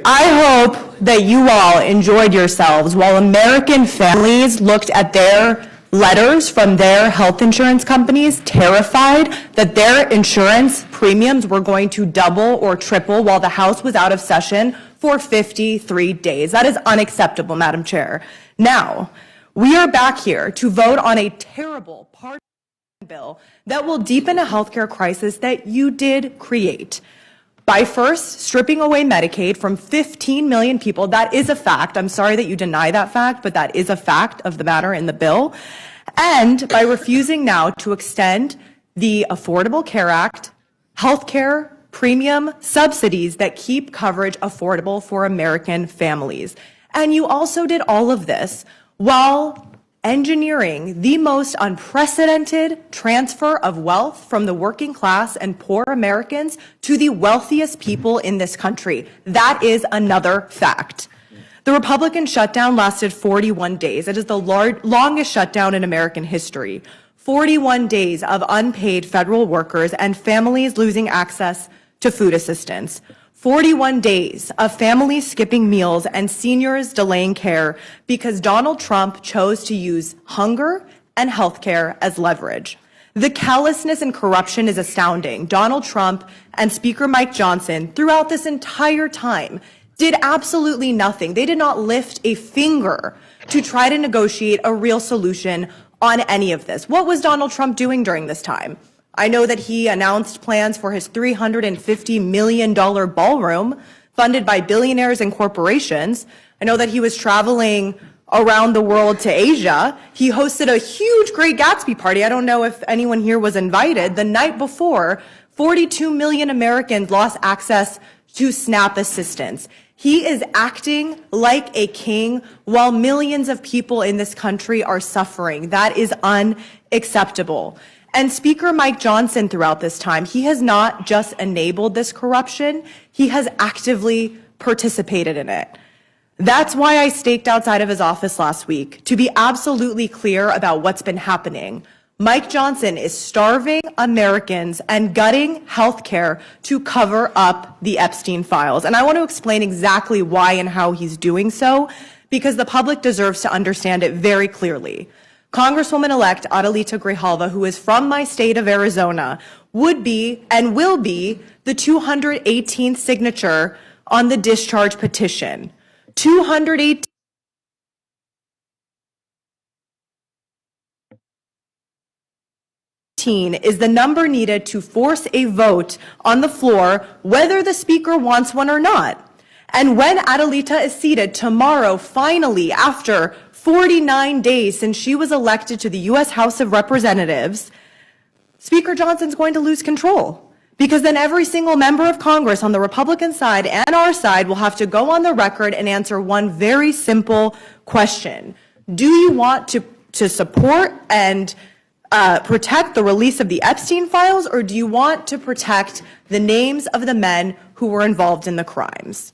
Speaker 6: I hope that you all enjoyed yourselves while American families looked at their letters from their health insurance companies, terrified that their insurance premiums were going to double or triple while the House was out of session for 53 days. That is unacceptable, Madam Chair. Now, we are back here to vote on a terrible partisan bill that will deepen a healthcare crisis that you did create. By first stripping away Medicaid from 15 million people, that is a fact. I'm sorry that you deny that fact, but that is a fact of the matter in the bill. And by refusing now to extend the Affordable Care Act, healthcare premium subsidies that keep coverage affordable for American families. And you also did all of this while engineering the most unprecedented transfer of wealth from the working class and poor Americans to the wealthiest people in this country. That is another fact. The Republican shutdown lasted 41 days. It is the longest shutdown in American history. 41 days of unpaid federal workers and families losing access to food assistance. 41 days of families skipping meals and seniors delaying care because Donald Trump chose to use hunger and healthcare as leverage. The callousness and corruption is astounding. Donald Trump and Speaker Mike Johnson, throughout this entire time, did absolutely nothing. They did not lift a finger to try to negotiate a real solution on any of this. What was Donald Trump doing during this time? I know that he announced plans for his $350 million ballroom funded by billionaires and corporations. I know that he was traveling around the world to Asia. He hosted a huge Great Gatsby party. I don't know if anyone here was invited. The night before, 42 million Americans lost access to SNAP assistance. He is acting like a king while millions of people in this country are suffering. That is unacceptable. And Speaker Mike Johnson, throughout this time, he has not just enabled this corruption, he has actively participated in it. That's why I staked outside of his office last week, to be absolutely clear about what's been happening. Mike Johnson is starving Americans and gutting health care to cover up the Epstein files. And I want to explain exactly why and how he's doing so, because the public deserves to understand it very clearly. Congresswoman-elect Adelita Grijalva, who is from my state of Arizona, would be and will be the 218th signature on the discharge petition. 218 is the number needed to force a vote on the floor, whether the speaker wants one or not. And when Adelita is seated tomorrow, finally, after 49 days since she was elected to the U.S. House of Representatives, Speaker Johnson's going to lose control. Because then every single member of Congress on the Republican side and our side will have to go on the record and answer one very simple question. Do you want to support and protect the release of the Epstein files, or do you want to protect the names of the men who were involved in the crimes?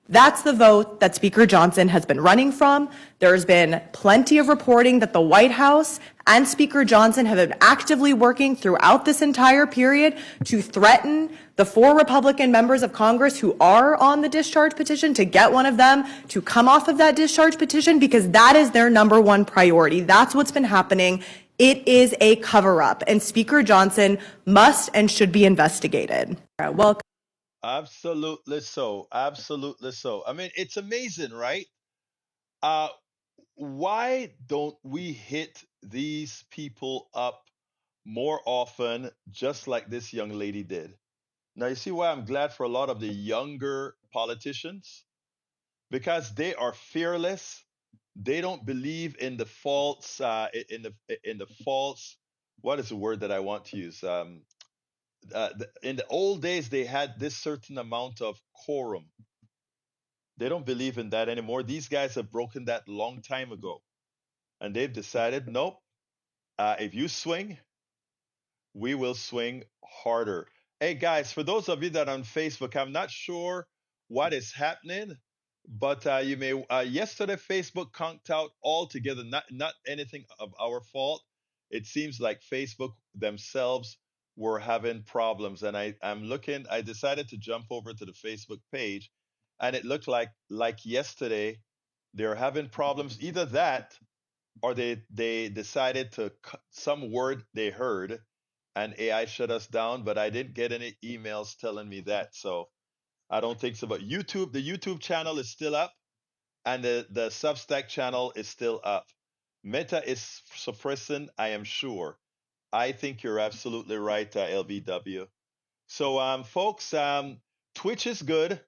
Speaker 6: That's the vote that Speaker Johnson has been running from. There's been plenty of reporting that the White House and Speaker Johnson have been actively working throughout this entire period to threaten the 4 Republican members of Congress who are on the discharge petition, to get one of them to come off of that discharge petition, because that is their number one priority. That's what's been happening. It is a cover-up, and Speaker Johnson must and should be investigated. Welcome.
Speaker 1: Absolutely so. Absolutely so. I mean, it's amazing, right? Uh, why don't we hit these people up more often, just like this young lady did? Now, you see why I'm glad for a lot of the younger politicians? Because they are fearless. They don't believe in the false, in the false. What is the word that I want to use? In the old days, they had this certain amount of quorum. They don't believe in that anymore. These guys have broken that long time ago, and they've decided, nope. If you swing, we will swing harder. Hey guys, for those of you that are on Facebook, I'm not sure what is happening, but you may. Yesterday, Facebook conked out altogether. Not anything of our fault. It seems like Facebook themselves were having problems, and I'm looking. I decided to jump over to the Facebook page, and it looked like yesterday they're having problems. Either that, or they decided to some word they heard, and AI shut us down. But I didn't get any emails telling me that, so I don't think so. But YouTube, the YouTube channel is still up, and the Substack channel is still up. Meta is suppressing, I am sure. I think you're absolutely right, LBW. So, folks, Twitch is good,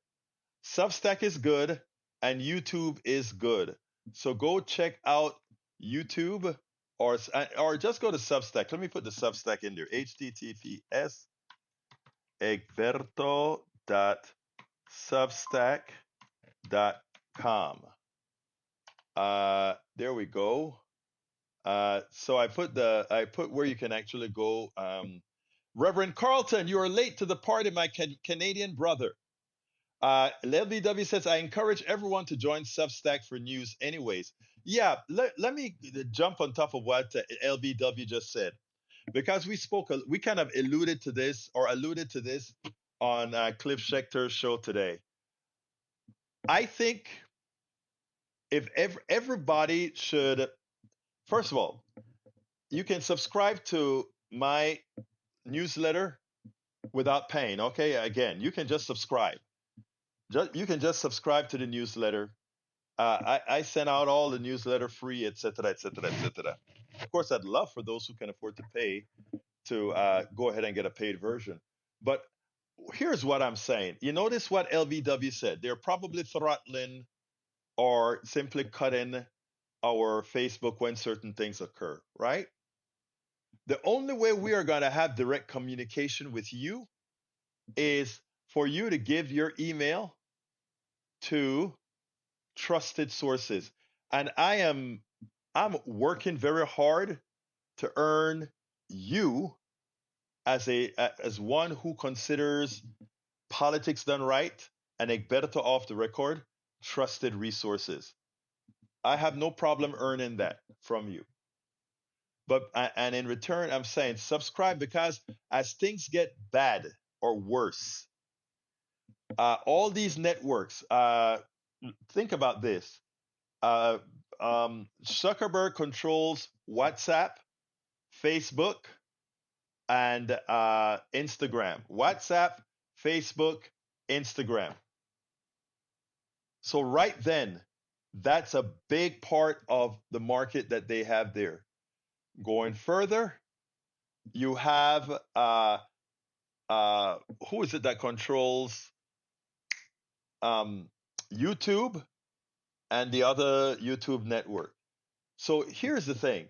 Speaker 1: Substack is good, and YouTube is good. So go check out YouTube, or just go to Substack. Let me put the Substack in there. https egberto.substack.com. There we go. So I put where you can actually go. Reverend Carlton, you are late to the party, my Canadian brother. LBW says, I encourage everyone to join Substack for news anyways. Yeah, let me jump on top of what LBW just said, because we kind of alluded to this on Cliff Schecter's show today. I think if everybody should, first of all, you can subscribe to my newsletter without paying. Okay, again, you can just subscribe. You can just subscribe to the newsletter. I send out all the newsletter free, etc., etc., etc. Of course, I'd love for those who can afford to pay to go ahead and get a paid version. But here's what I'm saying. You notice what LVW said. They're probably throttling or simply cutting our Facebook when certain things occur, right? The only way we are going to have direct communication with you is for you to give your email to trusted sources. And I'm working very hard to earn you, as one who considers politics done right and Egberto off the record, trusted resources. I have no problem earning that from you. But and in return, I'm saying subscribe, because as things get bad or worse, all these networks. Think about this. Uh, Zuckerberg controls WhatsApp, Facebook, and Instagram. WhatsApp, Facebook, Instagram. So right then, that's a big part of the market that they have there. Going further, you have who is it that controls YouTube and the other YouTube network? So here's the thing: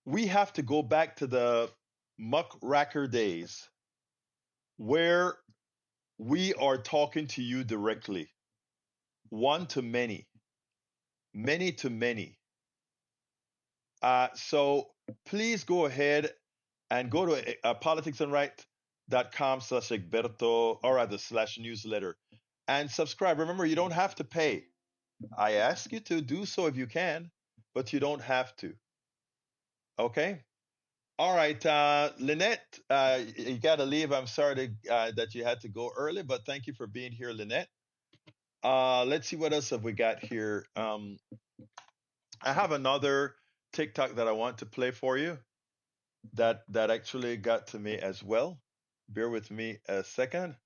Speaker 1: we have to go back to the muckracker days where we are talking to you directly, one to many, many to many. So please go ahead and go to politicsandright.com/Egberto, or rather /newsletter, and subscribe. Remember, you don't have to pay. I ask you to do so if you can, but you don't have to. Okay? All right, Lynette, you got to leave. I'm sorry that you had to go early, but thank you for being here, Lynette. Let's see what else have we got here. I have another TikTok that I want to play for you that actually got to me as well. Bear with me a second.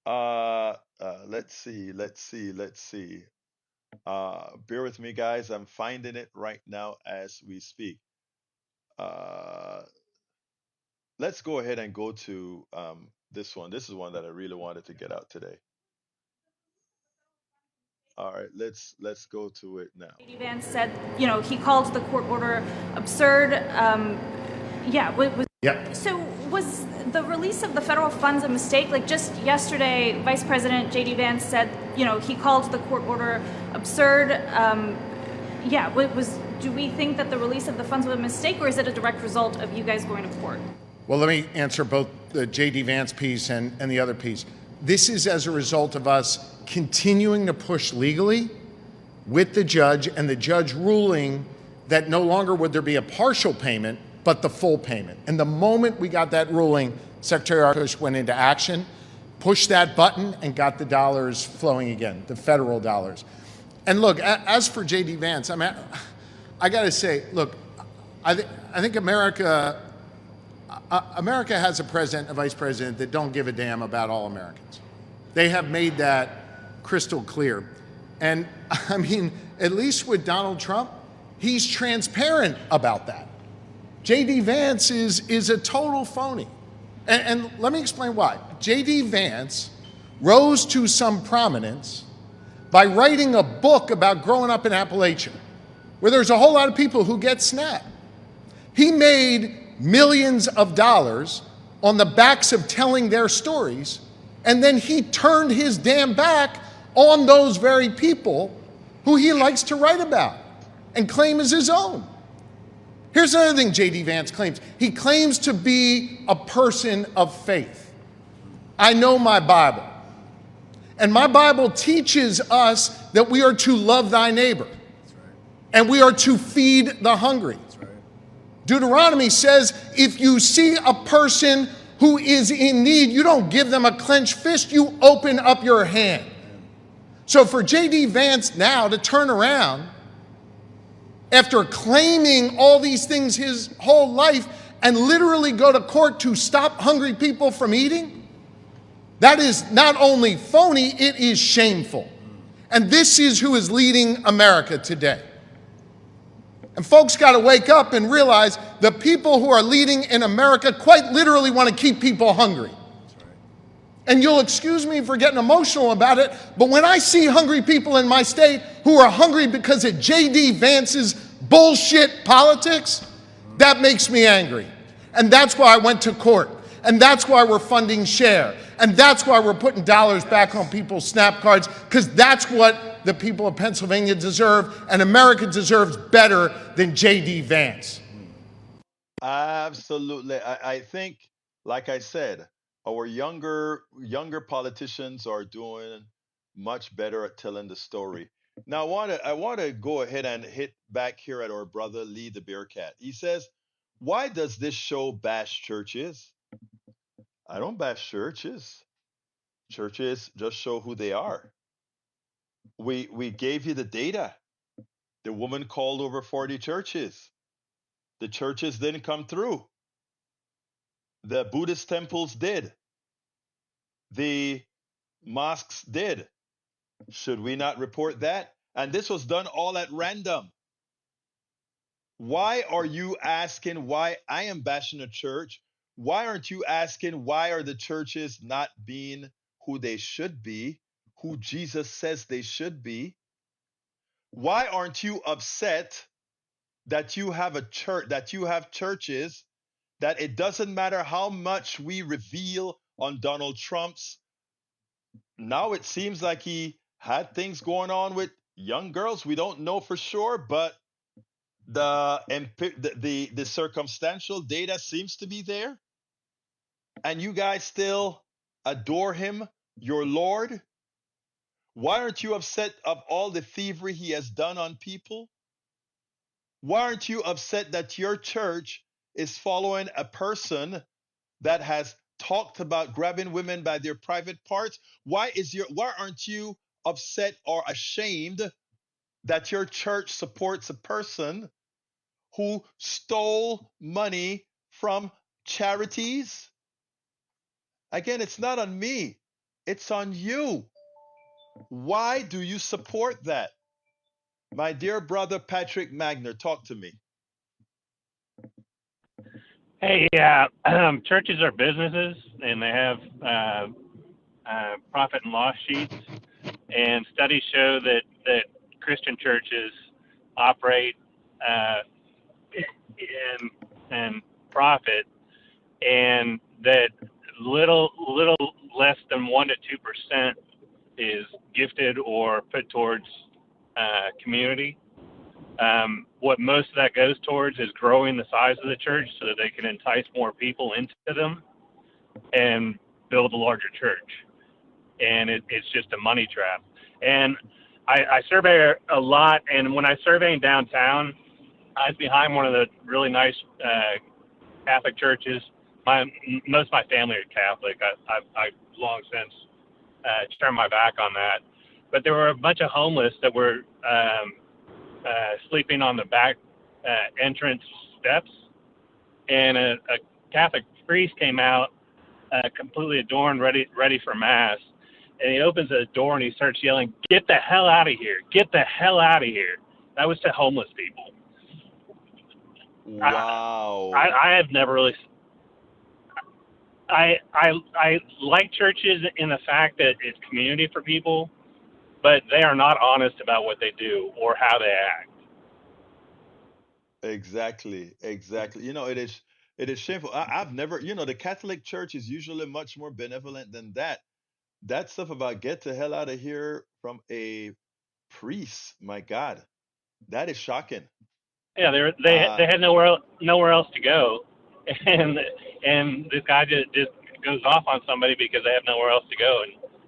Speaker 1: Let's see. Bear with me, guys. I'm finding it right now as we speak. Let's go ahead and go to this one. This is one that I really wanted to get out today. All right, let's go to it now.
Speaker 8: Vance said, he called the court order absurd. So was the release of the federal funds a mistake? Like just yesterday, Vice President J.D. Vance said, he called the court order absurd. Do we think that the release of the funds was a mistake, or is it a direct result of you guys going to court?
Speaker 9: Well, let me answer both the J.D. Vance piece and the other piece. This is as a result of us continuing to push legally with the judge, and the judge ruling that no longer would there be a partial payment, but the full payment. And the moment we got that ruling, Secretary Arkush went into action, pushed that button, and got the dollars flowing again, the federal dollars. And look, as for J.D. Vance, I got to say, look, I think America has a president, a vice president that don't give a damn about all Americans. They have made that crystal clear. And at least with Donald Trump, he's transparent about that. J.D. Vance is a total phony. And let me explain why. J.D. Vance rose to some prominence by writing a book about growing up in Appalachia, where there's a whole lot of people who get snapped. He made millions of dollars on the backs of telling their stories, and then he turned his damn back on those very people who he likes to write about and claim as his own. Here's another thing J.D. Vance claims. He claims to be a person of faith. I know my Bible. And my Bible teaches us that we are to love thy neighbor. And we are to feed the hungry. Deuteronomy says if you see a person who is in need, you don't give them a clenched fist, you open up your hand. So for J.D. Vance now to turn around after claiming all these things his whole life and literally go to court to stop hungry people from eating, that is not only phony, it is shameful. And this is who is leading America today. And folks got to wake up and realize the people who are leading in America quite literally want to keep people hungry. And you'll excuse me for getting emotional about it, but when I see hungry people in my state who are hungry because of J.D. Vance's bullshit politics, that makes me angry. And that's why I went to court. And that's why we're funding SHARE. And that's why we're putting dollars back on people's SNAP cards, because that's what the people of Pennsylvania deserve, and America deserves better than J.D. Vance.
Speaker 1: absolutely. I think, like I said, our younger politicians are doing much better at telling the story. Now, I want to go ahead and hit back here at our brother Lee the Bearcat. He says, "Why does this show bash churches?" I don't bash churches. Churches just show who they are. We gave you the data. The woman called over 40 churches. The churches didn't come through. The Buddhist temples did. The mosques did. Should we not report that? And this was done all at random. Why are you asking why I am bashing a church? Why aren't you asking why are the churches not being who they should be, who Jesus says they should be? Why aren't you upset that you have a church, that you have churches, that it doesn't matter how much we reveal on Donald Trump's, now it seems like he had things going on with young girls. We don't know for sure, but the circumstantial data seems to be there, and you guys still adore him, your Lord. Why aren't you upset of all the thievery he has done on people? Why aren't you upset that your church is following a person that has talked about grabbing women by their private parts? Why aren't you upset or ashamed that your church supports a person who stole money from charities? Again, it's not on me. It's on you. Why do you support that? My dear brother Patrick Magner, talk to me.
Speaker 10: Hey, churches are businesses, and they have profit and loss sheets. And studies show that Christian churches operate in profit, and that little less than 1% to 2% is gifted or put towards community. What most of that goes towards is growing the size of the church so that they can entice more people into them and build a larger church. And it's just a money trap. And I survey a lot, and when I surveyed downtown, I was behind one of the really nice Catholic churches. Most of my family are Catholic. I've long since turned my back on that. But there were a bunch of homeless that were sleeping on the back entrance steps, and a Catholic priest came out, completely adorned, ready for mass, and he opens the door and he starts yelling, "Get the hell out of here! Get the hell out of here!" That was to homeless people.
Speaker 1: Wow.
Speaker 10: I have never really. I like churches in the fact that it's community for people, but they are not honest about what they do or how they act.
Speaker 1: Exactly. It is shameful. I've never, the Catholic Church is usually much more benevolent than that. That stuff about get the hell out of here from a priest, my God, that is shocking.
Speaker 10: Yeah,
Speaker 1: Uh,
Speaker 10: they had nowhere else to go, and this guy just goes off on somebody because they have nowhere else to go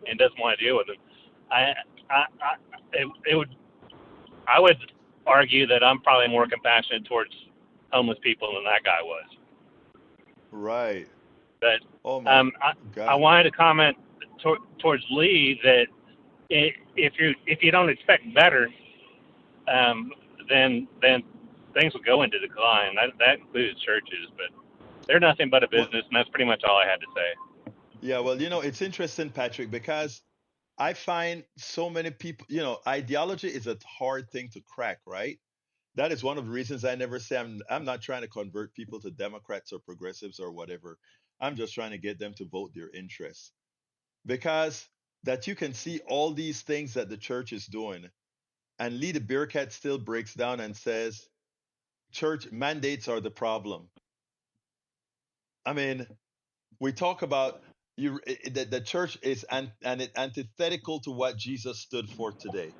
Speaker 10: and doesn't want to deal with them. I I I it would I would argue that I'm probably more compassionate towards homeless people than that guy was.
Speaker 1: right.
Speaker 10: But
Speaker 1: Oh my
Speaker 10: I
Speaker 1: God.
Speaker 10: wanted to comment towards Lee that if you don't expect better, then things will go into decline. That includes churches, but they're nothing but a
Speaker 1: Well,
Speaker 10: business, and that's pretty much all I had to say.
Speaker 1: yeah, well, it's interesting, Patrick, because I find so many people, ideology is a hard thing to crack, right? That is one of the reasons I never say I'm not trying to convert people to Democrats or progressives or whatever. I'm just trying to get them to vote their interests. Because that you can see all these things that the church is doing, and Lee the Bearcat still breaks down and says church mandates are the problem. I mean, we talk about the church is antithetical to what Jesus stood for today.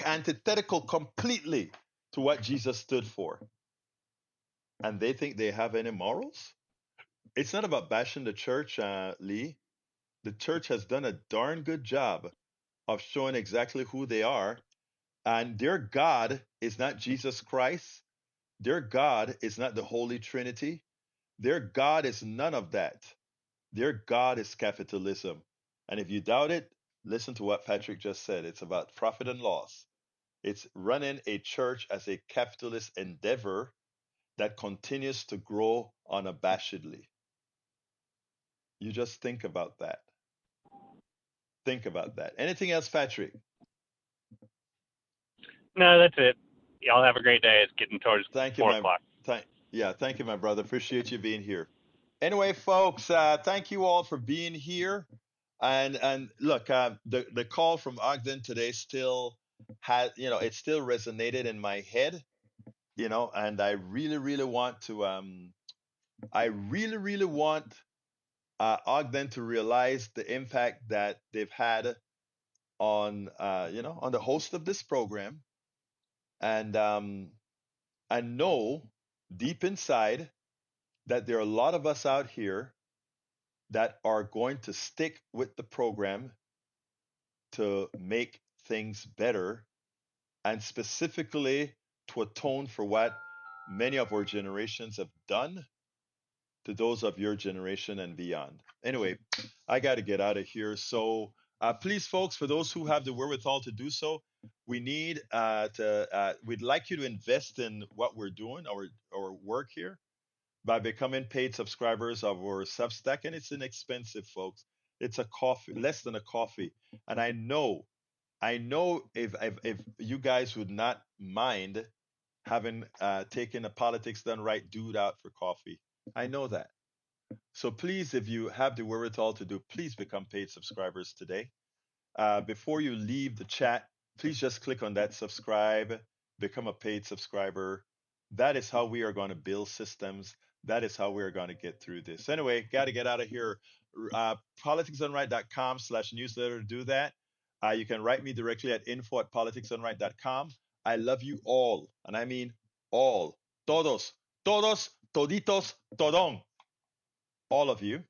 Speaker 1: Antithetical completely to what Jesus stood for. and they think they have any morals? It's not about bashing the church, Lee. The church has done a darn good job of showing exactly who they are. And their God is not Jesus Christ. Their God is not the Holy Trinity. Their God is none of that. Their God is capitalism. And if you doubt it, listen to what Patrick just said. It's about profit and loss. It's running a church as a capitalist endeavor that continues to grow unabashedly. You just think about that. Think about that. Anything else, Patrick?
Speaker 10: No, that's it. Y'all have a great day. It's getting towards
Speaker 1: Thank you,
Speaker 10: 4 o'clock.
Speaker 1: thank you, my brother. Appreciate you being here. Anyway, folks, thank you all for being here. And look, the call from Ogden today still had, it still resonated in my head, and I really, really want to, I really, really want Ogden to realize the impact that they've had on, on the host of this program, and I know deep inside that there are a lot of us out here that are going to stick with the program to make things better, and specifically to atone for what many of our generations have done to those of your generation and beyond. Anyway, I got to get out of here. So please, folks, for those who have the wherewithal to do so, we'd like you to invest in what we're doing, our work here, by becoming paid subscribers of our Substack, and it's inexpensive, folks. It's a coffee, less than a coffee, and I know if you guys would not mind having taken a Politics Done Right dude out for coffee. I know that. So please, if you have the wherewithal to do, please become paid subscribers today. Before you leave the chat, please just click on that subscribe, become a paid subscriber. That is how we are going to build systems. That is how we're going to get through this. Anyway, got to get out of here. politicsdoneright.com/newsletter to do that. You can write me directly at info@politicsdoneright.com. I love you all, and I mean all. Todos, todos, toditos, todón. All of you.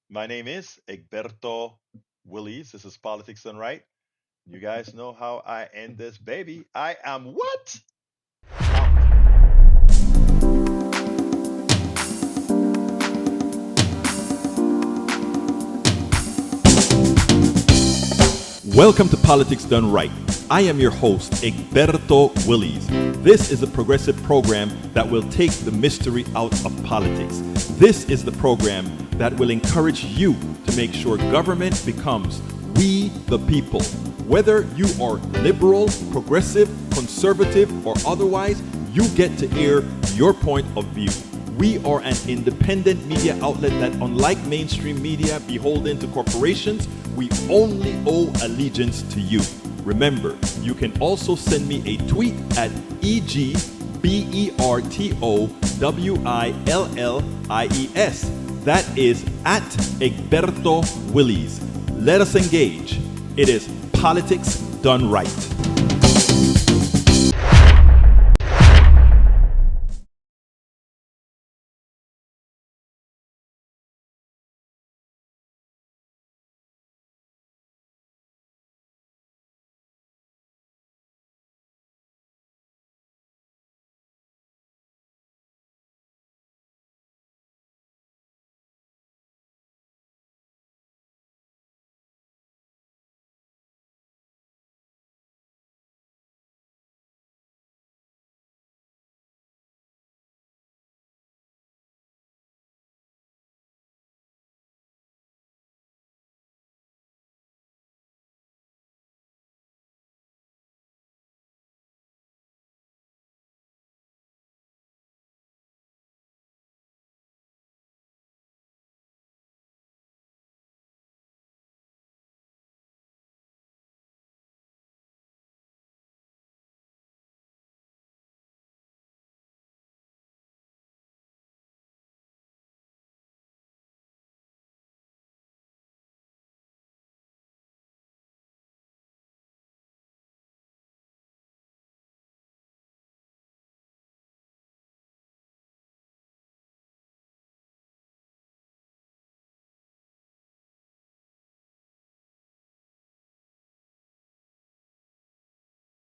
Speaker 1: My name is Egberto Willies. This is Politics Done Right. You guys know how I end this, baby. I am what? Welcome to Politics Done Right. I am your host, Egberto Willies. This is a progressive program that will take the mystery out of politics. This is the program that will encourage you to make sure government becomes we the people. Whether you are liberal, progressive, conservative, or otherwise, you get to air your point of view. We are an independent media outlet that, unlike mainstream media beholden to corporations, we only owe allegiance to you. Remember, you can also send me a tweet at EGBERTOWILLIES. That is at Egberto Willies. Let us engage. It is Politics Done Right.